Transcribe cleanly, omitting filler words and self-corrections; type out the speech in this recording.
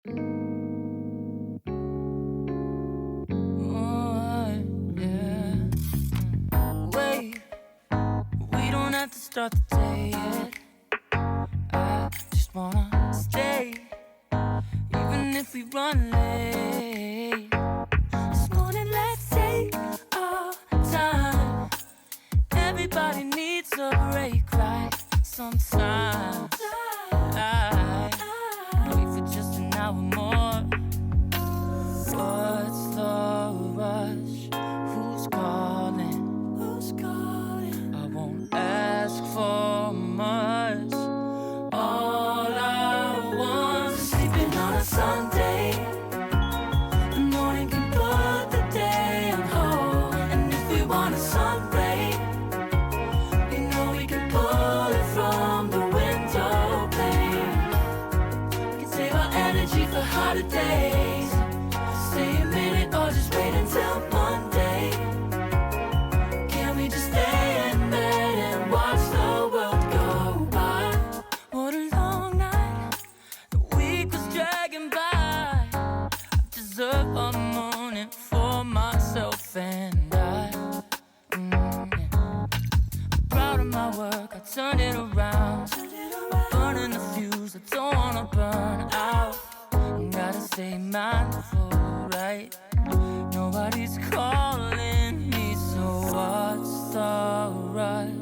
Oh, yeah. Wait, we don't have to start the day yet. I just wanna stay, even if we run late. This morning, let's take our time. Everybody needs a break, right? Sometimes I wait for just an hour more. What's the rush? Who's calling? Who's calling? I won't ask for much. All I want is sleeping on a Sunday. The morning can put the day on hold. And if we want a sun ray, we know we can pull it from the window pane. We can save our energy for hotter days. Stay a minute or just wait until Monday. Can we just stay in bed and watch the world go by? What a long night, the week was dragging by. I deserve a moment for myself and I. I'm proud of my work, I turned it around. Burning the fuse, I don't wanna burn out. Gotta stay mindful, right? Nobody's calling me, so what's the rush?